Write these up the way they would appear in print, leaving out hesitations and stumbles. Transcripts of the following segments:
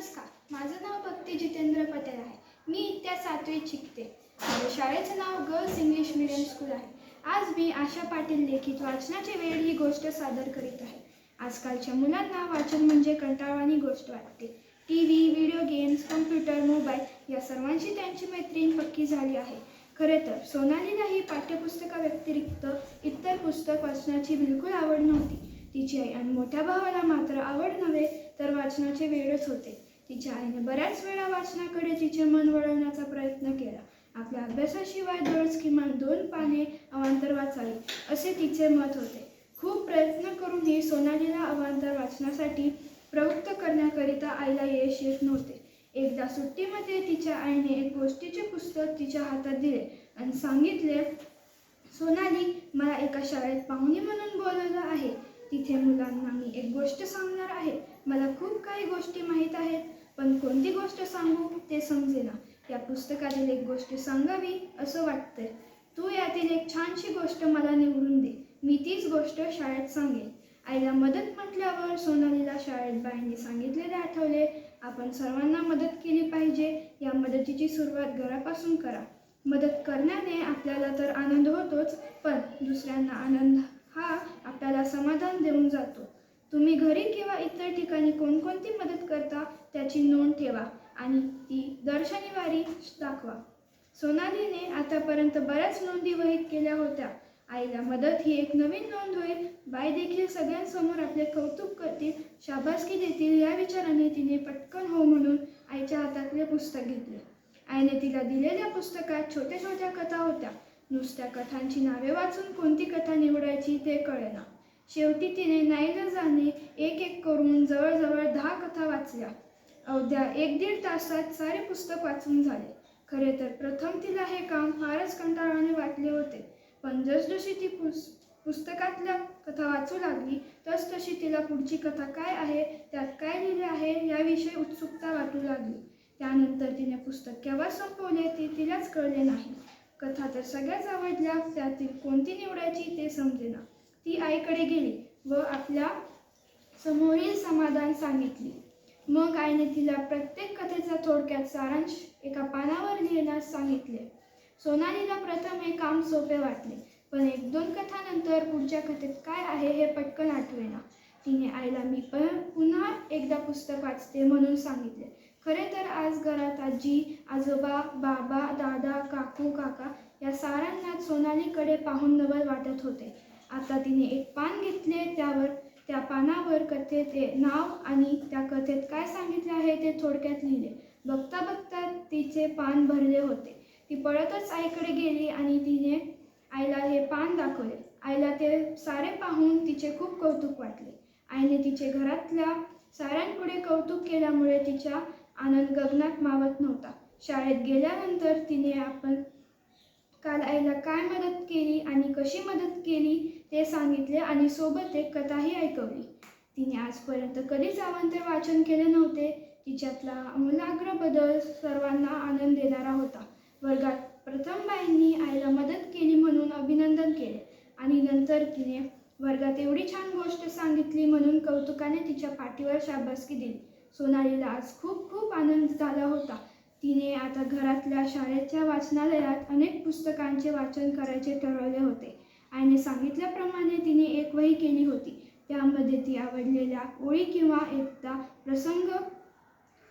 नमस्कार, माझं नाव भक्ती जितेंद्र पटेल आहे. मी इयत्ता 7वीत शिकते. माझ्या शाळेचं नाव गर्ल्स इंग्लिश मीडियम स्कूल आहे. आज मी आशा पाटील लिखित वाचनाची वेळ ही गोष्ट सादर करीत आहे. आजकालच्या मुलांना वाचन म्हणजे कंटाळवाणी गोष्ट वाटते. TV, video games, computer, mobile या सर्वांशी त्यांची मैत्रीण पक्की झाली आहे. खरे तर सोनालीला ही पाठ्यपुस्तकाव्यतिरिक्त इतर पुस्तक वाचण्याची बिलकुल आवड नव्हती. तिची आई आणि मोठ्या भावाला मात्र आवड नव्हे तर वाचनाचे वेडच होते. तिच्या आईने बऱ्याच वेळा वाचनाकडे तिचे मन वळवण्याचा प्रयत्न केला. आपल्या अभ्यासाशिवाय दररोज किमान 2 पाने अवांतर वाचावी असे तिचे मत होते. खूप प्रयत्न करूनही सोनालीला अवांतर वाचनासाठी प्रवृत्त करण्याकरिता आईला यश येत नव्हते. एकदा सुट्टीमध्ये तिच्या आईने एक गोष्टीचे पुस्तक तिच्या हातात दिले आणि सांगितले, सोनाली, मला एका शाळेत पाहुणी म्हणून बोलवलं आहे. तिथे मुलांना मी एक गोष्ट सांगणार आहे. मला खूप काही गोष्टी माहीत आहेत, पण कोणती गोष्ट सांगू ते समजेना. या पुस्तकातील एक गोष्ट सांगावी असं वाटतंय. तू यातील एक छानशी गोष्ट मला निवडून दे. मी तीच गोष्ट शाळेत सांगेन. आईला मदत म्हटल्यावर सोनालीला शाळेत बाईंनी सांगितलेले आठवले. आपण सर्वांना मदत केली पाहिजे. या मदतीची सुरुवात घरापासून करा. मदत करण्याने आपल्याला तर आनंद होतोच, पण दुसऱ्यांना आनंद हा आपल्याला समाधान देऊन जातो. तुम्ही घरी किंवा इतर ठिकाणी कोणकोणती मदत करता त्याची नोंद ठेवा आणि ती दर शनिवारी दाखवा. सोनालीने आतापर्यंत बऱ्याच नोंदी वहीत केल्या होत्या. आईला मदत ही एक नवीन नोंद होईल. बाई देखील सगळ्यांसमोर आपले कौतुक करतील, शाबासकी देतील या विचाराने तिने पटकन हो म्हणून आईच्या हातातले पुस्तक घेतले. आईने तिला दिलेल्या पुस्तकात छोट्या छोट्या कथा होत्या. नुसत्या कथांची नावे वाचून कोणती कथा निवडायची ते कळेना. शेवटी तिने नाईलाजाने एक एक करून जवळजवळ 10 कथा वाचल्या. अवघ्या 1-1.5 तासात सारे पुस्तक वाचून झाले. खरे तर प्रथम तिला हे काम फारच कंटाळवाणे वाटले होते, पण जसजशी ती पुस्तकातल्या कथा वाचू लागली तसतशी तिला पुढची कथा काय आहे, त्यात काय लिहिले आहे याविषयी उत्सुकता वाटू लागली. त्यानंतर तिने पुस्तक केव्हा संपवले ते तिलाच कळले नाही. कथा तर सगळ्याच आवडल्या, त्यातील कोणती निवडायची ते समजेना. ती आईकडे गेली व आपल्या समोरील समाधान सांगितली. मग आईने तिला प्रत्येक कथेचा थोडक्यात सारांश एका पानावर लिहिण्यास सांगितले. सोनालीला प्रथम हे काम सोपे वाटले, पण 1-2 कथानंतर पुढच्या कथेत काय आहे हे पटकन आठवेना. तिने आईला मी पुन्हा एकदा पुस्तक वाचते म्हणून सांगितले. खरे तर आज घरात आजी, आजोबा, बाबा, दादा, काकू, काका या साऱ्यांनाच सोनालीकडे पाहून नवल वाटत होते. आता तिने एक पान घेतले. त्या पानावर कथेचे नाव आणि त्या कथेत काय सांगितले आहे ते थोडक्यात लिहिले. बघता बघता तिचे पान भरले होते. ती पळतच आईकडे गेली आणि तिने आईला हे पान दाखवले. आईला ते सारे पाहून तिचे खूप कौतुक वाटले. आईने तिचे घरातल्या साऱ्यांपुढे कौतुक केल्यामुळे तिचा आनंद गगनात मावत नव्हता. शाळेत गेल्यानंतर तिने आपण काल आईला काय मदत केली आणि कशी मदत केली ते सांगितले आणि सोबत एक कथाही ऐकवली. तिने आजपर्यंत कधीच अवांतर वाचन केले नव्हते. तिच्यातला आमूलाग्र बदल सर्वांना आनंद देणारा होता. वर्गात प्रथम बाईंनी आईला मदत केली म्हणून अभिनंदन केले आणि नंतर तिने वर्गात एवढी छान गोष्ट सांगितली म्हणून कौतुकाने तिच्या पाठीवर शाबासकी दिली. सोनालीला आज खूप खूप आनंद झाला होता. तिने आता घरातल्या शाळेच्या वाचनालयात अनेक पुस्तकांचे वाचन करायचे ठरवले होते. आईने सांगितल्याप्रमाणे तिने एक वही केली होती. त्यामध्ये ती आवडलेल्या ओळी किंवा एखादा प्रसंग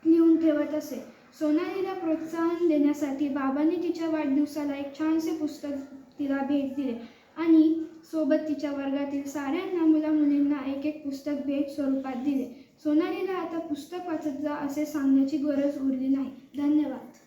लिहून ठेवत असे. सोनालीला प्रोत्साहन देण्यासाठी बाबांनी तिच्या वाढदिवसाला एक छानसे पुस्तक तिला भेट दिले आणि सोबत तिच्या वर्गातील साऱ्यांना मुला-मुलींना एक पुस्तक भेट स्वरूपात दिले. सोनालीला आता पुस्तक वाचत जा असे सांगण्याची गरज उरली नाही. धन्यवाद.